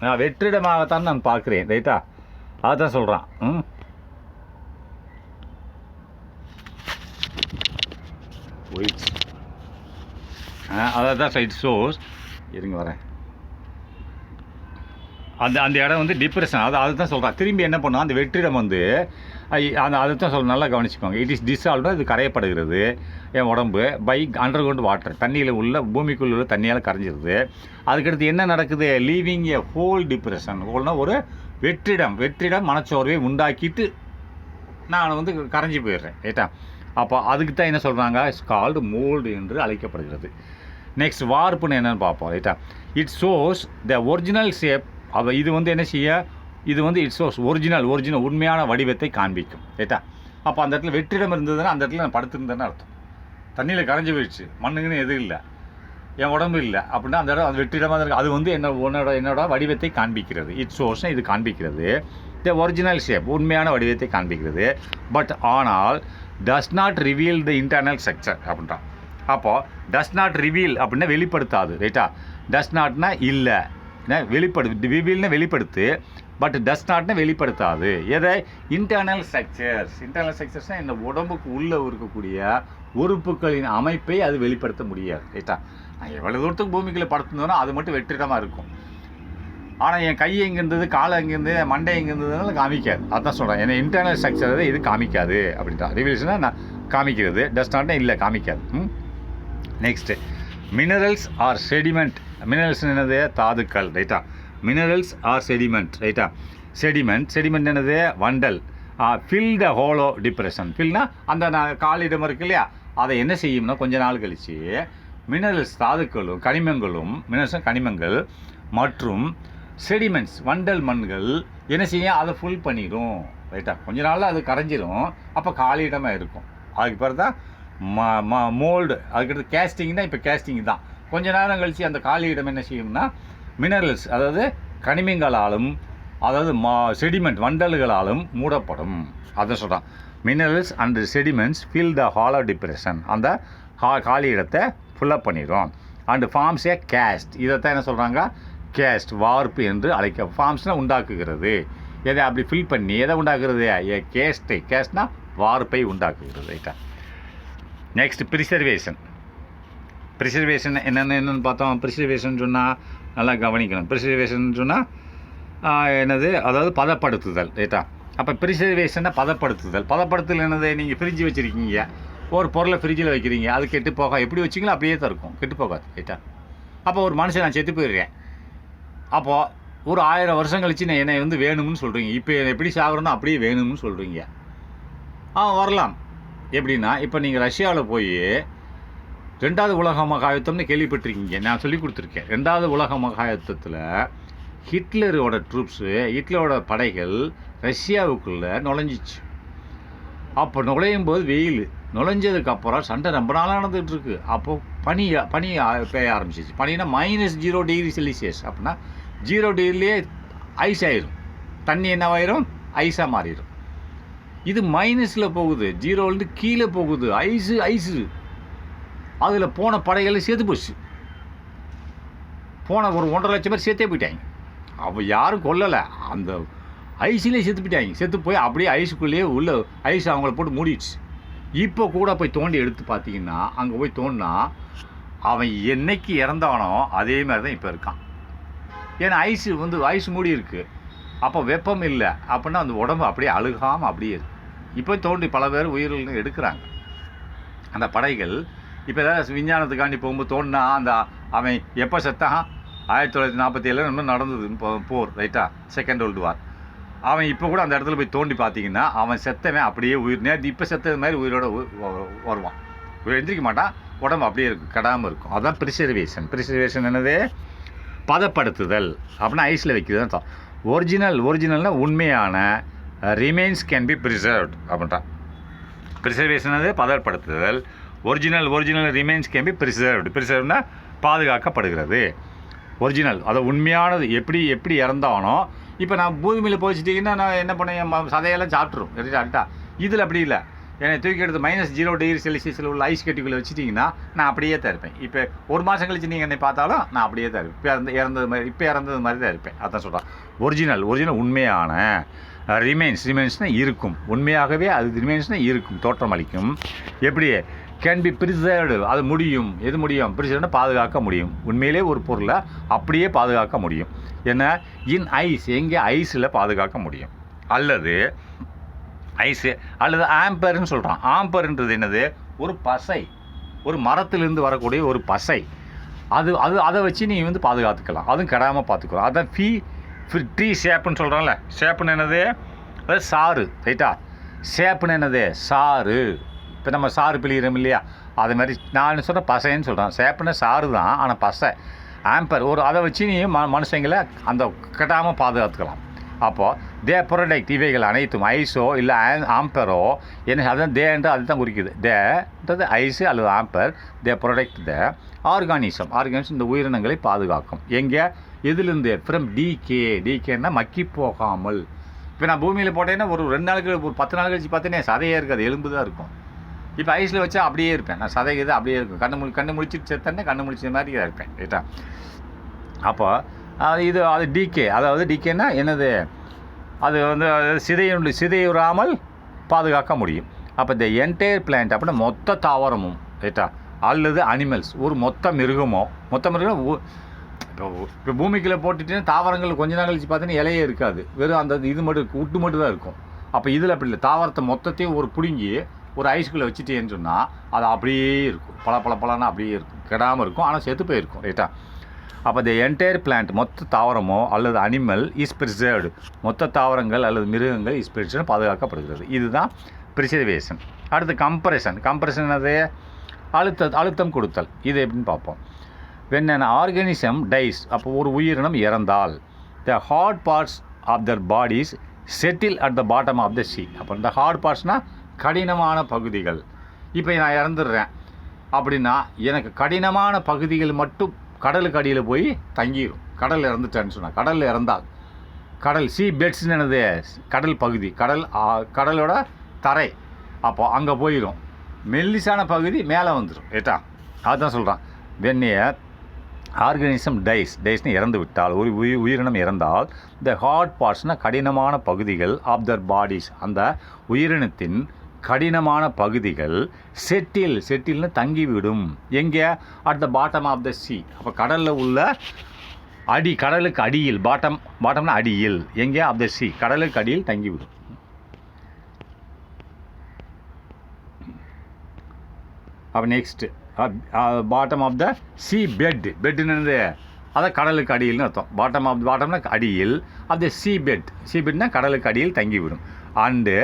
நான் வெற்றிடமாகத்தான் நான் பார்க்குறேன். ரைட்டா, அதுதான் சொல்கிறான். ஒயிட்ஸ் அதை தான் சைட் ஷோஸ். இருங்க வரேன். அந்த இடம் வந்து டிப்ரெஷன். அதுதான் சொல்கிறான். திரும்பி என்ன பண்ணோம், அந்த வெற்றிடம் வந்து அதை தான் சொல்ல, நல்லா கவனிச்சுக்கோங்க. இட் இஸ் டிசால்வ்டு, அது கரையப்படுகிறது என் உடம்பு பை அண்டர் கிரவுண்ட் வாட்டர். தண்ணியில் உள்ள பூமிக்குள்ள உள்ள தண்ணியால் கரைஞ்சிருது. அதுக்கடுத்து என்ன நடக்குது, லீவிங் ஏ ஹோல் டிப்ரெஷன். ஹோல்னா ஒரு வெற்றிடம் மனச்சோர்வை உண்டாக்கிட்டு நான் வந்து கரைஞ்சி போயிடுறேன். ரைட்டா, அப்போ அதுக்கு தான் என்ன சொல்கிறாங்க, கால்டு மோல்டு என்று அழைக்கப்படுகிறது. நெக்ஸ்ட் வார்ப்புன்னு என்னென்னு பார்ப்போம். ரைட்டா, it shows the original shape. இது வந்து என்ன செய்ய, இது வந்து இட் ஷோஸ் ஒரிஜினல் உண்மையான வடிவத்தை காண்பிக்கும். ரைட்டா, அப்போ அந்த இடத்துல வெற்றிடம் இருந்ததுன்னா அந்த இடத்துல நான் படுத்திருந்தேன்னு அர்த்தம். தண்ணியில் கரைஞ்சி போயிடுச்சு, மண்ணுங்கன்னு எதுவும் இல்லை, என் உடம்பு இல்லை அப்படின்னா அந்த இடம் அது வெற்றிடமாக இருக்குது. அது வந்து என்னோட வடிவத்தை காண்பிக்கிறது. இட் ஷோஸ்னால் இது காண்பிக்கிறது த ஒரிஜினல் ஷேப், உண்மையான வடிவத்தை காண்பிக்கிறது. பட் ஆனால் does not reveal the internal structure அப்படின்றான். அப்போது டஸ் நாட் ரிவீல் அப்படின்னா வெளிப்படுத்தாது. ரைட்டா, டஸ் நாட்னா இல்லை, ரிவீல்னா வெளிப்படுத்து, பட் டஸ் நாட்னா வெளிப்படுத்தாது. எதை, இன்டர்னல் ஸ்ட்ரக்சர்ஸ்னால் இந்த உடம்புக்கு உள்ளே இருக்கக்கூடிய உறுப்புகளின் அமைப்பை அது வெளிப்படுத்த முடியாது. ரைட்டா, நான் எவ்வளோ தூரத்துக்கு பூமிக்குள்ளே படுத்துனோன்னா அது மட்டும் வெற்றிடமாக இருக்கும். ஆனால் என் கை எங்கே இருந்தது, காலை எங்கே இருந்தது, மண்டை எங்கே இருந்ததுனால காமிக்காது. அதுதான் சொல்கிறேன். ஏன்னா இன்டர்னல் ஸ்ட்ரக்சர் இது காமிக்காது அப்படின்ட்டா. ரிவீல்ஸ்னால் நான் காமிக்கிறது, டஸ் நாட்னா இல்லை காமிக்காது. Next minerals are sediment. Minerals என்னது, தாதுக்கள். ரைட்டா, மினரல்ஸ் ஆர் செடிமெண்ட். ரைட்டா, செடிமெண்ட் என்னது, வண்டல். Fill the hollow depression. ஃபில்னா அந்த காலிடம் இருக்கு இல்லையா, அதை என்ன செய்யும்னா கொஞ்ச நாள் கழித்து மினரல்ஸ் தாதுக்களும் கனிமங்களும், மினரல்ஸ் கனிமங்கள் மற்றும் செடிமெண்ட்ஸ் வண்டல் மண்கள் என்ன செய்யும், அதை ஃபுல் பண்ணிடும். ரைட்டா, கொஞ்ச நாளில் அது கரைஞ்சிரும். அப்போ காலியிடமாக இருக்கும். அதுக்கு பிறகு தான் மோல்டு. அதுக்கடுத்து கேஸ்டிங் தான். இப்போ கேஸ்டிங் தான். கொஞ்ச நேரம் கழித்து அந்த காலியிடம் என்ன செய்யும்னா மினரல்ஸ் அதாவது கனிமங்களாலும் அதாவது செடிமெண்ட் வண்டல்களாலும் மூடப்படும். அதை சொல்கிறான். Minerals and sediments fill the hollow depression. அந்த காலியிடத்தை ஃபுல்லப் பண்ணிடும். And forms a cast. இதைத்தான் என்ன சொல்கிறாங்க, கேஸ்ட் வார்ப்பு என்று அழைக்க. ஃபார்ம்ஸ்னால் உண்டாக்குகிறது. எதை அப்படி ஃபில் பண்ணி எதை உண்டாக்குறது, ஏ கேஸ்ட்னா வார்ப்பை உண்டாக்குகிறது. ரைட்டா, நெக்ஸ்ட் ப்ரிசர்வேஷன். என்னென்னு பார்த்தோம். ப்ரிசர்வேஷன் சொன்னால் நல்லா கவனிக்கணும். ப்ரிசர்வேஷன் சொன்னால் என்னது, அதாவது பதப்படுத்துதல். ரைட்டா, அப்போ ப்ரிசர்வேஷனை பதப்படுத்துதல் என்னது, நீங்கள் ஃப்ரிட்ஜ் வச்சுருக்கீங்க, ஒரு பொருளை ஃப்ரிட்ஜில் வைக்கிறீங்க, அது கெட்டு போக எப்படி வச்சிங்களோ அப்படியே தான் இருக்கும், கெட்டு போகாது. ரைட்டா, அப்போ ஒரு மனுஷன் நான் செத்து போயிடுறேன், அப்போது ஒரு 1000 வருஷம் கழித்து நான் என்னை வந்து வேணும்னு சொல்கிறீங்க. இப்போ எப்படி சாகுறோன்னா அப்படியே வேணும்னு சொல்கிறீங்க. வரலாம். எப்படின்னா, இப்போ நீங்கள் ரஷ்யாவில் போய் 2வது உலக மகாயுத்தம்னு கேள்விப்பட்டிருக்கீங்க, நான் சொல்லி கொடுத்துருக்கேன். 2வது உலக மகாயுத்தத்தில் ஹிட்லரோட ட்ரூப்ஸு, ஹிட்லரோட படைகள் ரஷ்யாவுக்குள்ளே நுழைஞ்சிச்சு. அப்போ நுழையும் போது வெயில், நுழைஞ்சதுக்கப்புறம் சண்டை ரொம்ப நாளாக நடந்துகிட்ருக்கு. அப்போது பனி பெய்ய ஆரம்பிச்சிச்சு. பனினா -0 டிகிரி செல்சியஸ். அப்படின்னா 0 டிகிரிலேயே ஐஸ் ஆயிரும். தண்ணி என்னவாயிரும், ஐஸாக மாறிடும். இது மைனஸில் போகுது, 0லேருந்து கீழே போகுது, ஐஸு. அதில் போன படைகள் சேர்த்து போச்சு. போன ஒரு 1.5 லட்சம் பேர் சேர்த்தே போயிட்டாங்க. அப்போ யாரும் கொல்லலை, அந்த ஐஸ்லேயே செத்து போயிட்டாங்க. செத்து போய் அப்படியே ஐஸுக்குள்ளேயே உள்ள ஐஸ் அவங்கள போட்டு மூடிடுச்சு. இப்போ கூட போய் தோண்டி எடுத்து பார்த்தீங்கன்னா, அங்கே போய் தோண்டினா அவன் என்னைக்கு இறந்தானோ அதே மாதிரி தான் இப்போ இருக்கான். ஏன்னா ஐஸ் மூடி இருக்குது. அப்போ வெப்பம் இல்லை அப்படின்னா அந்த உடம்பு அப்படியே அழுகாமல் அப்படியே இருக்குது. இப்போ தோண்டி பல பேர் உயிரிழந்து எடுக்கிறாங்க. அந்த படைகள் இப்போ ஏதாவது விஞ்ஞானத்துக்காண்டி போகும்போது தோண்டினா அந்த அவன் எப்போ செத்தான், 1947 இன்னும் நடந்தது போர். ரைட்டா, செகண்ட் வேர்ல்டு வார். அவன் இப்போ கூட அந்த இடத்துல போய் தோண்டி பார்த்தீங்கன்னா அவன் செத்தவன் அப்படியே நேற்று இப்போ செத்தது மாதிரி உயிரோடு வருவான். எந்திரிக்க மாட்டான், உடம்பு அப்படியே இருக்கும், கடாமல் இருக்கும். அதுதான் ப்ரிசர்வேஷன் என்னது, பதப்படுத்துதல். அப்படின்னா ஐஸில் வைக்கிறது தான். ஒரிஜினல்னால் உண்மையான ரிமைன்ஸ் கேன் பி ப்ரிசர்வ்ட் அப்படின்ட்டான். ப்ரிசர்வேஷன் அது பதப்படுத்துதல். ஒரிஜினல் ரிமைன்ஸ் கேன் பி ப்ரிசர்வ்னா பாதுகாக்கப்படுகிறது. ஒரிஜினல் அதை உண்மையானது எப்படி இறந்தானோ. இப்போ நான் பூமியில் போச்சுட்டிங்கன்னா நான் என்ன பண்ணேன், சதையெல்லாம் சாப்பிட்ரும். கரெக்டாக இதில் அப்படி இல்லை. என்னை தூக்கி எடுத்து -0°C உள்ள ஐஸ் கட்டிக்குள்ளே வச்சுட்டிங்கன்னா நான் அப்படியே தான் இருப்பேன். இப்போ 1 மாதம் கழிச்சு நீங்கள் என்னை பார்த்தாலும் நான் அப்படியே தான் இருப்பேன். இப்போ இறந்தது மாதிரி தான் இருப்பேன். அதான் சொல்கிறேன். ஒரிஜினல் உண்மையான ரிமைன்ஸ்னால் இருக்கும். உண்மையாகவே அது ரிமைன்ஸ்னால் இருக்கும், தோற்றமளிக்கும். எப்படி கேன் பி ப்ரிசர்வ்டு, அது முடியும். எது முடியும்? ப்ரிசர்வ்னா பாதுகாக்க முடியும். உண்மையிலே ஒரு பொருளை அப்படியே பாதுகாக்க முடியும். என்ன? இன் ஐஸ், எங்கே? ஐஸில் பாதுகாக்க முடியும். அல்லது ஐஸு அல்லது ஆம்பர்ன்னு சொல்கிறான். ஆம்பர்ன்றது என்னது? ஒரு பசை, ஒரு மரத்திலிருந்து வரக்கூடிய ஒரு பசை. அதை வச்சு நீ வந்து பாதுகாத்துக்கலாம், அதுவும் கெடாமல் பார்த்துக்கலாம். அதான் ட்ரீ ஷேப்புன்னு சொல்கிறான்ல. ஷேப்புன்னு என்னது? அது சாறு, ரைட்டா? ஷேப்புன்னு என்னது? சாறு. இப்போ நம்ம சாறு பிழிகிறோம் இல்லையா, அது மாதிரி நான் சொல்கிற பசைன்னு சொல்கிறேன். ஷேப்புன்னு சாறு தான், ஆனால் பசை ஆம்பர். அதை வச்சு நீ மனுஷங்களை அந்த கெட்டாமல் பாதுகாத்துக்கலாம். அப்போது தே ப்ரொடக்ட், இவைகள் அனைத்தும் ஐஸோ இல்லை ஆம்பரோ என்ன, அதான் தேன்றது அதுதான் குறிக்குது. தேன்றது ஐஸு அல்லது amber. They protect the organism இந்த உயிரினங்களை பாதுகாக்கும். எங்கே? எதுலேருந்து? ஃப்ரம் டிகேன்னா மக்கி போகாமல். இப்போ நான் பூமியில் போட்டேன்னா ஒரு 2 நாளுக்கு, ஒரு 10 நாள் கழிச்சு பார்த்தீங்கன்னா சதையே இருக்காது, எலும்பு தான் இருக்கும். இப்போ ஐஸில் வச்சா அப்படியே இருப்பேன் நான், சதைக்குது அப்படியே இருக்கும். கண்ணு முழிச்சிட்டு செத்தேன்னா கண்ணு முழிச்ச மாதிரி தான் இருப்பேன், ரைட்டா? அப்போ அது டிகே, அதாவது டிகேன்னா என்னது? அது வந்து சிதையுறாமல் பாதுகாக்க முடியும். அப்போ இந்த என்டையர் பிளான்ட் அப்படின்னா மொத்த தாவரமும், ரைட்டா? அல்லது அனிமல்ஸ், ஒரு மொத்த மிருகம். இப்போ பூமிக்குள்ளே போட்டுட்டீங்கன்னா தாவரங்கள் கொஞ்ச நாள் கழிச்சு பார்த்தீங்கன்னா இலையே இருக்காது, வெறும் அந்த இது மட்டும் விட்டு மட்டும் தான் இருக்கும். அப்போ இதில் அப்படி இல்லை, தாவரத்தை மொத்தத்தையும் ஒரு பிடுங்கி ஒரு ஐஸ்குள்ளே வச்சுட்டேன்னு சொன்னால் அது அப்படியே இருக்கும், பலன்னு அப்படியே இருக்கும், கெடாமல் இருக்கும், ஆனால் செத்து போயிருக்கும், ரைட்டா? அப்போ த என்டையர் பிளான்ட், மொத்த தாவரமோ அல்லது அனிமல் இஸ் ப்ரிசர்வ்டு, மொத்த தாவரங்கள் அல்லது மிருகங்கள் இஸ் ப்ரிசர்வ்டு, பாதுகாக்கப்படுகிறது. இதுதான் ப்ரிசர்வேஷன். அடுத்து கம்ப்ரெஷன் அது அழுத்தம் கொடுத்தல். இது எப்படின்னு பார்ப்போம். when an organism dies, அப்போ ஒரு உயிரினம் இறந்தால், the hard parts of their bodies settle at the bottom of the sea. அப்போ இந்த ஹார்ட் பார்ட்ஸ்னால் கடினமான பகுதிகள். இப்போ நான் இறந்துடுறேன் அப்படின்னா எனக்கு கடினமான பகுதிகள் மட்டும் கடலுக்கு அடியில் போய் தங்கிடும். கடல் இறந்துட்டேன்னு சொன்னால், கடலில் இறந்தால், சி பெட்ஸ்ன்னு என்னது? கடல் பகுதி, கடலோட தரை. அப்போ அங்கே போயிடும். மெல்லிசான பகுதி மேலே வந்துடும், ரைட்டா? அதுதான் சொல்கிறான். வெண்ணிய ஆர்கானிசம் டைஸ்னு இறந்து விட்டால், ஒரு உயிரினம் இறந்தால், த ஹார்ட் பார்ட்ஸ்னால் கடினமான பகுதிகள் ஆஃப் தர் பாடிஸ், அந்த உயிரினத்தின் கடினமான பகுதிகள் செட்டில்னு தங்கிவிடும். எங்கே? At the bottom of the sea. அப்போ கடலில் உள்ள கடலுக்கு அடியில், பாட்டம்னா அடியில், எங்கே? ஆஃப் த சி, கடலுக்கு அடியில் தங்கிவிடும். அப்போ next bottom of the sea பெட்டுன்னு அதை கடலுக்கு அடியில்னு அர்த்தம். பாட்டம்னா அடியில், அது சீபெட்னா கடலுக்கு அடியில் தங்கிவிடும். And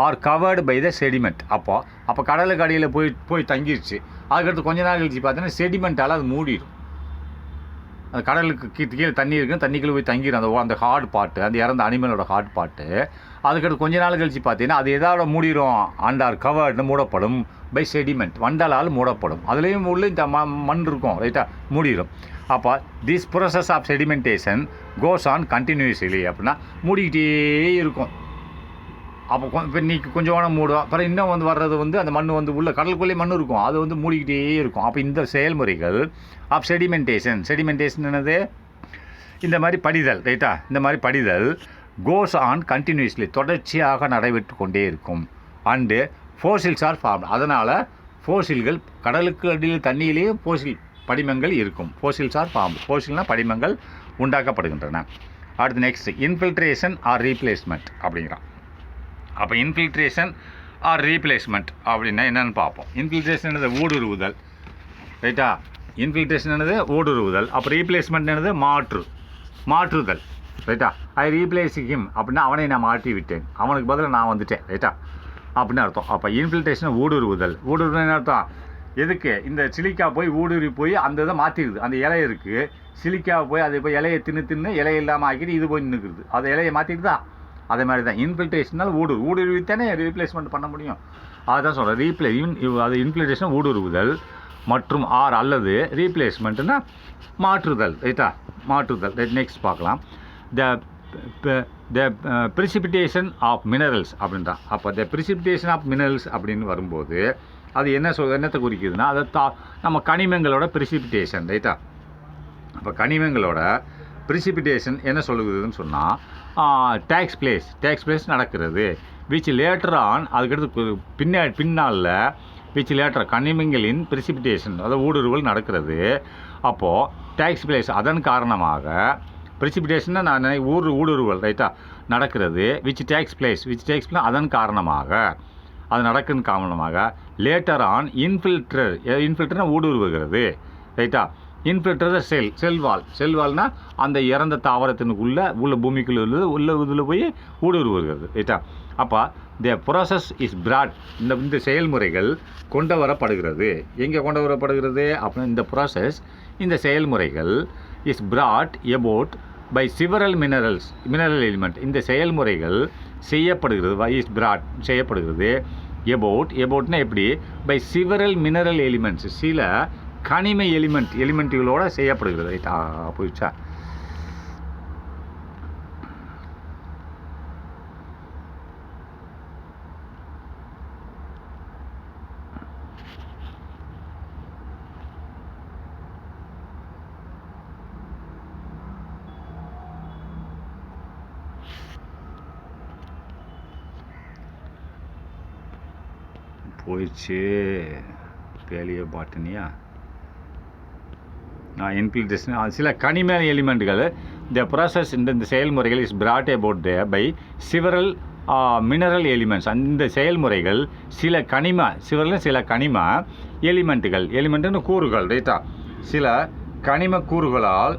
are covered by the sediment. அப்போ கடலுக்கு அடியில் போய் தங்கிடுச்சு. அதுக்கடுத்து கொஞ்ச நாள் கழிச்சு பார்த்தீங்கன்னா செடிமெண்ட்டால் அது மூடிடும். அந்த கடலுக்கு கீழே தண்ணி இருக்குன்னு தண்ணிக்குள்ளே போய் தங்கிடும் அந்த ஹார்ட் பார்ட்டு, அந்த இறந்த அனிமலோட ஹார்ட் பார்ட்டு. அதுக்கடுத்து கொஞ்ச நாள் கழிச்சு பார்த்தீங்கன்னா அது எதாவது மூடிடும். ஆர் கவர்டுன்னு மூடப்படும் பை செடிமெண்ட், வண்டலால் மூடப்படும். அதுலேயும் உள்ள இந்த மண் இருக்கும், ரைட்டாக? மூடிடும். அப்போ this process of sedimentation goes on continuously. அப்படின்னா மூடிக்கிட்டே இருக்கும். அப்போ இப்போ நீக்கு கொஞ்சம் மூடும், அப்புறம் இன்னும் வர்றது அந்த மண் உள்ள கடலுக்குள்ளேயே மண் இருக்கும், அது மூடிக்கிட்டே இருக்கும். அப்போ இந்த செயல்முறைகள் ஆஃப் செடிமெண்டேஷன் என்னது? இந்த மாதிரி படிதல், ரைட்டா? இந்த மாதிரி படிதல் கோஸ் ஆன் கண்டினியூஸ்லி, தொடர்ச்சியாக நடைபெற்று கொண்டே இருக்கும். And fossils are form. அதனால் ஃபோசில்கள், கடலுக்கு அடியில் தண்ணியிலேயே ஃபோசில் படிமங்கள் இருக்கும். Fossils are form. ஃபோசில்னால் படிமங்கள் உண்டாக்கப்படுகின்றன. அடுத்து நெக்ஸ்ட் இன்ஃபில்ட்ரேஷன் ஆர் ரீப்ளேஸ்மெண்ட் அப்படிங்கிறான். அப்போ இன்ஃபில்ட்ரேஷன் ஆர் ரீப்ளேஸ்மெண்ட் அப்படின்னா என்னென்னு பார்ப்போம். இன்ஃபில்ட்ரேஷன் என்னது? ஊடுருவுதல், ரைட்டா? இன்ஃபில்ட்ரேஷன் என்னது? ஊடுருவுதல். அப்போ ரீப்ளேஸ்மெண்ட் என்னது? மாற்றுதல், ரைட்டா? ஐ ரீப்ளேஸ் ஹிம் அப்படின்னா அவனை நான் மாற்றி விட்டேன், அவனுக்கு பதிலாக நான் வந்துட்டேன், ரைட்டா? அப்படின்னு அர்த்தம். அப்போ இன்ஃபில்ட்ரேஷன் ஊடுருவுதல். ஊடுருவுன்னு அர்த்தம் எதுக்கு? இந்த சிலிக்கா போய் ஊடுருவி போய் அந்த இதை மாற்றிடுது. அந்த இலை இருக்குது, சிலிக்கா போய் அதை போய் இலையை தின்னு இலை இல்லாமல் ஆக்கிட்டு இது போய் நின்றுக்குது, அதை இலையை மாற்றிடுதா? அதே மாதிரி தான் இன்ஃபில்ட்ரேஷனால் ஊடுருவித்தானே ரீப்ளேஸ்மெண்ட் பண்ண முடியும். அதுதான் சொல்கிறேன். அது இன்ஃபில்ட்ரேஷன் ஊடுருவுதல் மற்றும் ஆர் அல்லது ரீப்ளேஸ்மெண்ட்னா மாற்றுதல், ரைட்டா? மாற்றுதல். நெக்ஸ்ட் பார்க்கலாம். த ப்ரிசிபிடேஷன் ஆஃப் மினரல்ஸ் அப்படின்றான். அப்போ த ப்ரிசிபிடேஷன் ஆஃப் மினரல்ஸ் அப்படின்னு வரும்போது அது என்னத்தை குறிக்குதுன்னா அதை நம்ம கனிமங்களோட ப்ரிசிபிடேஷன், ரைட்டா? அப்போ கனிமங்களோட ப்ரிசிபிடேஷன் என்ன சொல்லுதுன்னு சொன்னால் டேக்ஸ் பிளேஸ் நடக்கிறது. விச் லேட்டர் ஆன் அதுக்கடுத்து பின்னால் விச் லேட்டர் கனிமங்களின் ப்ரிசிபிடேஷன் அதாவது ஊடுருவல் நடக்கிறது. அப்போது டேக்ஸ் பிளேஸ் அதன் காரணமாக ப்ரிசிபிடேஷன்னா நான் ஊடுருவல், ரைட்டா, நடக்கிறது. விச் டேக்ஸ் பிளேஸ் அதன் காரணமாக அது நடக்குன்னு காரணமாக லேட்டர் ஆன் இன்ஃபில்டர்னா ஊடுருவுகிறது, ரைட்டா. இன்ஃபில்டர் செல்வால்னா அந்த இறந்த தாவரத்தினுக்குள்ளே உள்ள பூமிக்குள்ளே உள்ள இதில் போய் ஊடுருவுகிறது, ரைட்டா. அப்போ த ப்ராசஸ் இஸ் பிராட் இந்த செயல்முறைகள் கொண்டு வரப்படுகிறது. எங்கே கொண்டு வரப்படுகிறது அப்படின்னா இந்த செயல்முறைகள் is brought about by several mineral element. இந்த செயல்முறைகள் செய்யப்படுகிறது எபவுட்னா எப்படி? பை சிவரல் மினரல் எலிமெண்ட்ஸ், சில கனிம எலிமெண்ட்டுகளோடு செய்யப்படுகிறது, ரைட்டா? போயிடுச்சா? போயிடுச்சு பேலியோ பாட்டனியா இன்ஃபில்ட்ரேஷன் சில கனிம எலிமெண்ட்டுகள் த ப்ராசஸ் இந்த செயல்முறைகள் is brought about by several mineral elements. அந்த செயல்முறைகள் சில கனிம எலிமெண்ட்டுன்னு கூறுகள், ரைட்டா, சில கனிம கூறுகளால்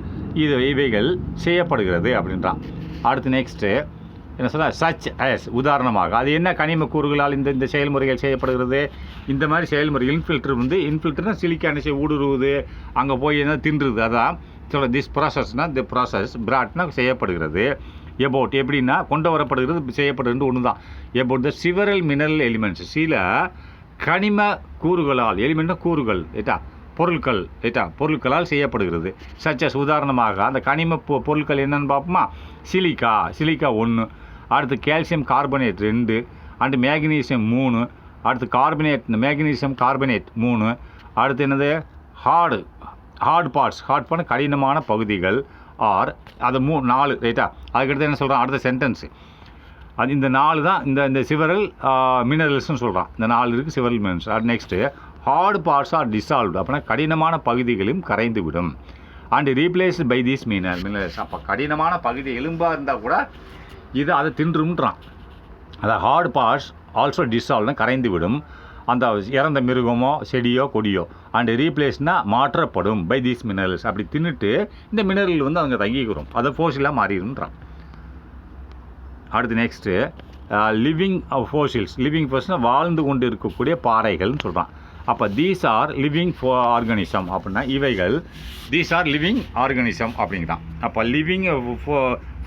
இவைகள் செய்யப்படுகிறது அப்படின்றான். அடுத்து நெக்ஸ்ட்டு என்ன சொல்ல? சச் எஸ் உதாரணமாக அது என்ன கனிம கூறுகளால் இந்த செயல்முறைகள் செய்யப்படுகிறது? இந்த மாதிரி செயல்முறை இன்ஃபில்டர்னா சிலிக்கான ஊடுருவுது, அங்கே போய் என்ன தின்றுது, அதான் சொல்ல திஸ் ப்ராசஸ்னால் தி ப்ராசஸ் பிராட்னா செய்யப்படுகிறது. எபவுட் எப்படின்னா கொண்டு வரப்படுகிறது, செய்யப்படுகிறது ஒன்று தான். எபவுட் த சிவரல் மினரல் எலிமெண்ட்ஸ், சில கனிம கூறுகளால், எலிமெண்ட்னா கூறுகள், ரைட்டா, பொருட்கள், ரைட்டா, பொருட்களால் செய்யப்படுகிறது. சச்சஸ் உதாரணமாக அந்த கனிம பொருட்கள் என்னென்னு பார்ப்போமா? சிலிக்கா 1, அடுத்து கால்சியம் கார்பனேட் 2, அண்டு மேக்னீசியம் 3, அடுத்து மேக்னீசியம் கார்பனேட் 3, அடுத்து என்னது ஹார்ட் பார்ட்ஸ் கடினமான பகுதிகள் அது 4, ரைட்டா. அதுக்கடுத்து என்ன சொல்கிறான் அடுத்த சென்டென்ஸு? அது இந்த 4 தான் இந்த சிவரல் மினரல்ஸ்னு சொல்கிறான். இந்த 4 இருக்குது சிவரல் மினரல்ஸ். அது next hard parts are dissolved அப்படின்னா கடினமான பகுதிகளும் கரைந்துவிடும். And replaced by these minerals. அப்போ கடினமான பகுதி எலும்பாக இருந்தால் கூட இது அதை தின்றும்ன்றான். அதை ஹார்ட் பார்ட்ஸ் ஆல்சோ டிசால்வ்னா கரைந்து விடும், அந்த இறந்த மிருகமோ செடியோ கொடியோ. அண்ட் ரீப்ளேஸ்னால் மாற்றப்படும் பை தீஸ் மினரல்ஸ். அப்படி தின்னுட்டு இந்த மினரல் அங்கே தங்கிக்கிறோம், அதை ஃபோசிலாக மாறிடுன்றான். அடுத்து நெக்ஸ்ட்டு லிவிங் ஃபோசில்ஸ்னால் வாழ்ந்து கொண்டு இருக்கக்கூடிய பாறைகள்னு சொல்கிறான். அப்போ தீஸ் ஆர் லிவிங் ஆர்கானிசம் அப்படின்னா இவைகள் தீஸ் ஆர் லிவிங் ஆர்கானிசம் அப்படிங்கிறான். அப்போ லிவிங்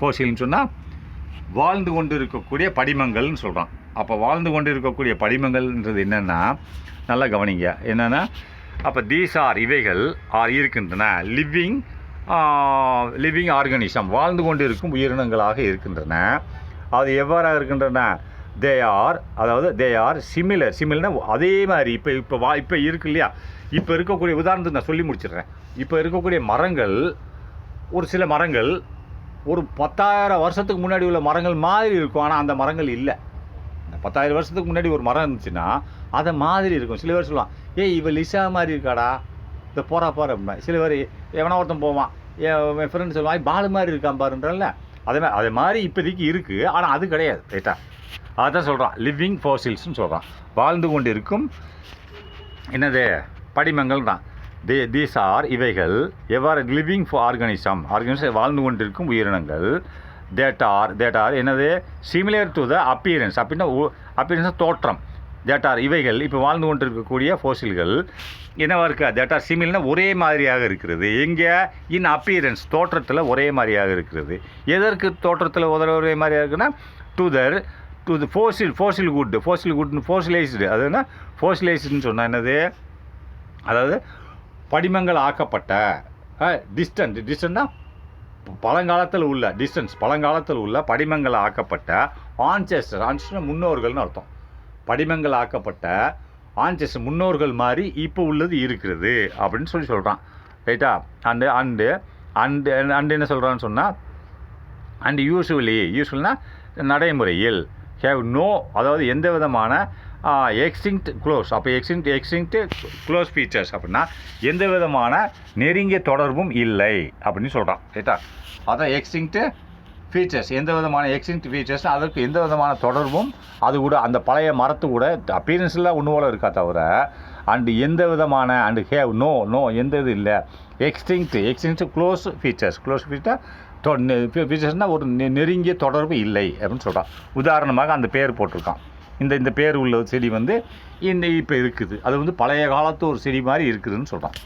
ஃபோசில்னு சொன்னால் வாழ்ந்து கொண்டு இருக்கக்கூடிய படிமங்கள்னு சொல்கிறான். அப்போ வாழ்ந்து கொண்டு இருக்கக்கூடிய படிமங்கள்ன்றது என்னென்னா நல்லா கவனிங்க என்னென்னா, அப்போ தீஸ் ஆர் இவைகள் இருக்கின்றன லிவிங் ஆர்கானிசம் வாழ்ந்து கொண்டு இருக்கும் உயிரினங்களாக இருக்கின்றன. அது எவ்வாறாக இருக்கின்றன? தே ஆர் சிமிலர்னா அதே மாதிரி இப்போ இருக்கு இல்லையா, இப்போ இருக்கக்கூடிய உதாரணத்தை நான் சொல்லி முடிச்சிடுறேன். இப்போ இருக்கக்கூடிய மரங்கள், ஒரு சில மரங்கள் ஒரு 10,000 வருஷத்துக்கு முன்னாடி உள்ள மரங்கள் மாதிரி இருக்கும், ஆனால் அந்த மரங்கள் இல்லை. இந்த 10,000 வருஷத்துக்கு முன்னாடி ஒரு மரம் இருந்துச்சுன்னா அதை மாதிரி இருக்கும். சில பேர் சொல்லுவான், இவ லிசா மாதிரி இருக்காடா, இந்த போகிறா அப்படின்னா. சில பேர் எவனா ஒருத்தன் போவான், என் ஃப்ரெண்டு சொல்லுவான் பாலு மாதிரி இருக்கான் பாருன்றல்ல, அதே மாதிரி இப்போதைக்கு இருக்குது, ஆனால் அது கிடையாது, ரைட்டா. அதான் சொல்கிறான் லிவிங் ஃபோசில்ஸ்னு சொல்கிறான். வாழ்ந்து கொண்டு இருக்கும் என்னது படிமங்கள் தான். தீஸ் ஆர் இவைகள் எவ்வாறு லிவிங் ஆர்கானிசம் வாழ்ந்து கொண்டிருக்கும் உயிரினங்கள். தேட் ஆர் என்னது சிமிலர் டு த அப்பியரன்ஸ் தோற்றம். தேட் ஆர் இவைகள் இப்போ வாழ்ந்து கொண்டிருக்கக்கூடிய ஃபோசில்கள் என்னவா இருக்குது? தேட் ஆர் சிமில்னா ஒரே மாதிரியாக இருக்கிறது. எங்கே? இன் அப்பியரன்ஸ் தோற்றத்தில் ஒரே மாதிரியாக இருக்கிறது. எதற்கு தோற்றத்தில் ஒரே மாதிரியாக இருக்குன்னா டு த ஃபோசிலைஸ்டு. அதுனா ஃபோசிலைஸ்டுன்னு சொன்னால் என்னது? அதாவது படிமங்கள் ஆக்கப்பட்ட டிஸ்டன்ட்னா பழங்காலத்தில் உள்ள பழங்காலத்தில் உள்ள படிமங்கள் ஆக்கப்பட்ட ஆன்செஸ்டர் முன்னோர்கள்னு அர்த்தம். படிமங்கள் ஆக்கப்பட்ட ஆன்செஸ்டர் முன்னோர்கள் மாதிரி இப்போ உள்ளது இருக்கிறது அப்படின்னு சொல்கிறான். ரைட்டா? அண்டு என்ன சொல்கிறான்னு சொன்னால், அண்டு யூஸ்வல்னா நடைமுறையில், ஹேவ் நோ, அதாவது எந்த விதமான எக்ஸ்டிங்க்ட் க்ளோஸ். அப்போ எக்ஸ்டிங்க்ட் க்ளோஸ் ஃபீச்சர்ஸ் அப்படின்னா எந்த விதமான நெருங்கிய தொடர்பும் இல்லை அப்படின்னு சொல்கிறான். ரைட்டா? அதான் எக்ஸ்டிங்க்ட் ஃபீச்சர்ஸ், எந்த விதமான எக்ஸ்டிங்க்ட் ஃபீச்சர்ஸ், அதற்கு எந்த விதமான தொடர்பும் அது கூட அந்த பழைய மரத்து கூட அப்பீரன்ஸில் ஒன்று போல இருக்கா தவிர, அண்டு எந்த விதமான அண்டு ஹேவ் நோ எந்த இது இல்லை. எக்ஸ்டிங்க்ட் க்ளோஸ் ஃபீச்சர்ஸ் ஃபீச்சர்ஸ்னால் ஒரு நெருங்கிய தொடர்பு இல்லை அப்படின்னு சொல்கிறான். உதாரணமாக அந்த பேர் போட்டிருக்கான். இந்த பேர் உள்ள செடி வந்து இப்போ இருக்குது, அது வந்து பழைய காலத்து ஒரு செடி மாதிரி இருக்குதுன்னு சொல்கிறான்.